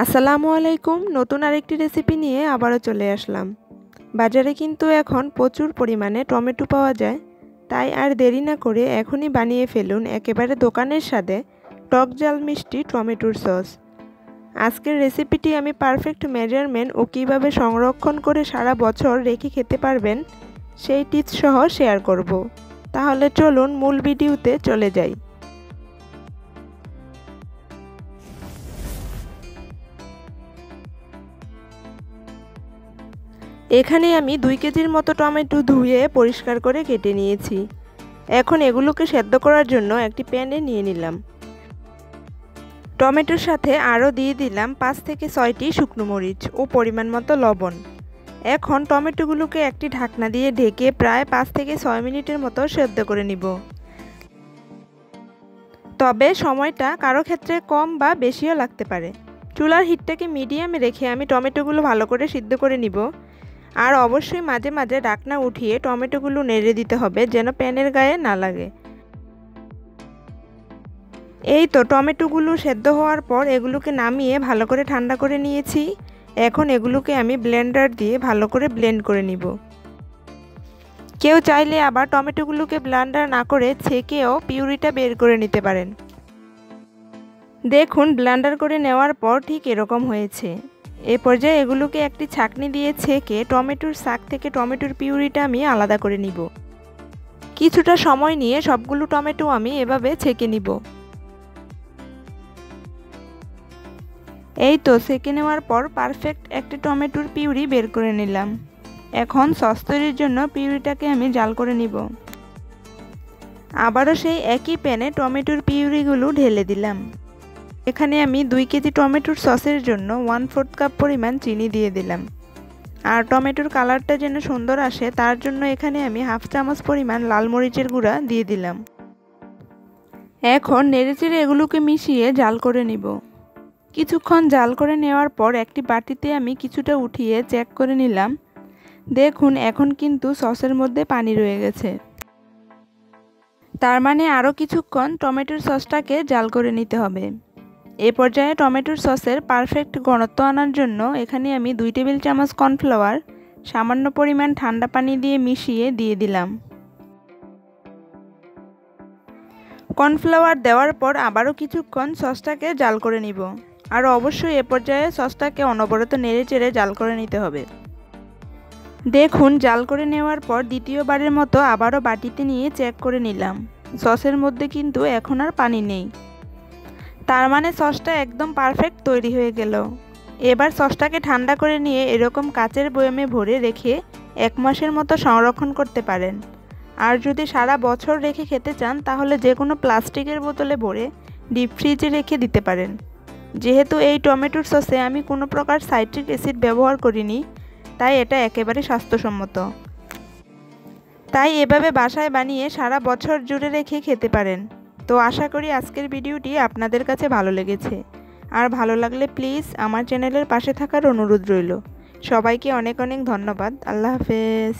আসসালামু আলাইকুম। নতুন আরেকটি রেসিপি নিয়ে আবারও চলে আসলাম। বাজারে কিন্তু এখন প্রচুর পরিমাণে টমেটো পাওয়া যায়, তাই আর দেরি না করে এখনই বানিয়ে ফেলুন একেবারে দোকানের স্বাদে টক ঝাল মিষ্টি টমেটোর সস। আজকের রেসিপিটি আমি পারফেক্ট মেজারমেন্ট ও কীভাবে সংরক্ষণ করে সারা বছর রেখে খেতে পারবেন সেই টিপস সহ শেয়ার করব। তাহলে চলুন মূল ভিডিওতে চলে যাই। এখানে আমি 2 কেজির মতো টমেটো ধুয়ে পরিষ্কার করে কেটে নিয়েছি। এখন এগুলোকে সেদ্ধ করার জন্য একটি প্যানে নিয়ে নিলাম। টমেটোর সাথে আরও দিয়ে দিলাম 5 থেকে 6টি শুকনো মরিচ ও পরিমাণ মতো লবণ। এখন টমেটোগুলোকে একটি ঢাকনা দিয়ে ঢেকে প্রায় 5 থেকে 6 মিনিটের মতো সেদ্ধ করে নিব। তবে সময়টা কারো ক্ষেত্রে কম বা বেশিও লাগতে পারে। চুলার হিটটাকে মিডিয়ামে রেখে আমি টমেটোগুলো ভালো করে সিদ্ধ করে নিব। আর অবশ্যই মাঝে মাঝে ঢাকনা উঠিয়ে টমেটোগুলো নেড়ে দিতে হবে যেন প্যানের গায়ে না লাগে। এই তো টমেটোগুলো সেদ্ধ হওয়ার পর এগুলোকে নামিয়ে ভালো করে ঠান্ডা করে নিয়েছি। এখন এগুলোকে আমি ব্লেন্ডার দিয়ে ভালো করে ব্লেন্ড করে নিব। কেউ চাইলে আবার টমেটোগুলোকে ব্লেন্ডার না করে ছেঁকেও পিউরিটা বের করে নিতে পারেন। দেখুন ব্লেন্ডার করে নেওয়ার পর ঠিক এরকম হয়েছে। এ পর্যায়ে এগুলোকে একটি ছাঁকনি দিয়ে ছেঁকে টমেটোর শাক থেকে টমেটোর পিউরিটা আমি আলাদা করে নিব। কিছুটা সময় নিয়ে সবগুলো টমেটো আমি এভাবে ছেঁকে নিব। এই তো ছেঁকে নেওয়ার পর পারফেক্ট একটি টমেটোর পিউরি বের করে নিলাম। এখন সস তৈরির জন্য পিউরিটাকে আমি জাল করে নিব। আবারও সেই একই প্যানে টমেটোর পিউরিগুলো ঢেলে দিলাম। এখানে আমি 2 কেজি টমেটোর সসের জন্য 1/4 কাপ পরিমাণ চিনি দিয়ে দিলাম। আর টমেটোর কালারটা যেন সুন্দর আসে তার জন্য এখানে আমি 1/2 চামচ পরিমাণ লাল মরিচের গুঁড়া দিয়ে দিলাম। এখন নেড়েচেড়ে এগুলোকে মিশিয়ে জাল করে নিব। কিছুক্ষণ জাল করে নেওয়ার পর একটি বাটিতে আমি কিছুটা উঠিয়ে চেক করে নিলাম। দেখুন এখন কিন্তু সসের মধ্যে পানি রয়ে গেছে। তার মানে আরও কিছুক্ষণ টমেটোর সসটাকে জাল করে নিতে হবে। এ পর্যায়ে টমেটোর সসের পারফেক্ট ঘনত্ব আনার জন্য এখানে আমি 2 টেবিল চামচ কর্নফ্লাওয়ার সামান্য পরিমাণ ঠান্ডা পানি দিয়ে মিশিয়ে দিয়ে দিলাম। কর্নফ্লাওয়ার দেওয়ার পর আবারও কিছুক্ষণ সসটাকে জাল করে নিব। আর অবশ্যই এ পর্যায়ে সসটাকে অনবরত নেড়েচেড়ে জাল করে নিতে হবে। দেখুন জাল করে নেওয়ার পর দ্বিতীয়বারের মতো আবারও বাটিতে নিয়ে চেক করে নিলাম। সসের মধ্যে কিন্তু এখন আর পানি নেই। তার মানে সসটা একদম পারফেক্ট তৈরি হয়ে গেল। এবার সসটাকে ঠান্ডা করে নিয়ে এরকম কাচের বয়ামে ভরে রেখে 1 মাসের মতো সংরক্ষণ করতে পারেন। আর যদি সারা বছর রেখে খেতে চান তাহলে যে কোনো প্লাস্টিকের বোতলে ভরে ডিপ ফ্রিজে রেখে দিতে পারেন। যেহেতু এই টমেটোর সসে আমি কোনো প্রকার সাইট্রিক অ্যাসিড ব্যবহার করিনি, তাই এটা একেবারে স্বাস্থ্যসম্মত। তাই এভাবে বাসায় বানিয়ে সারা বছর জুড়ে রেখে খেতে পারেন। তো আশা করি আজকের ভিডিওটি আপনাদের কাছে ভালো লেগেছে। আর ভালো লাগলে প্লিজ আমার চ্যানেলের পাশে থাকার অনুরোধ রইল। সবাইকে অনেক অনেক ধন্যবাদ। আল্লাহ হাফেজ।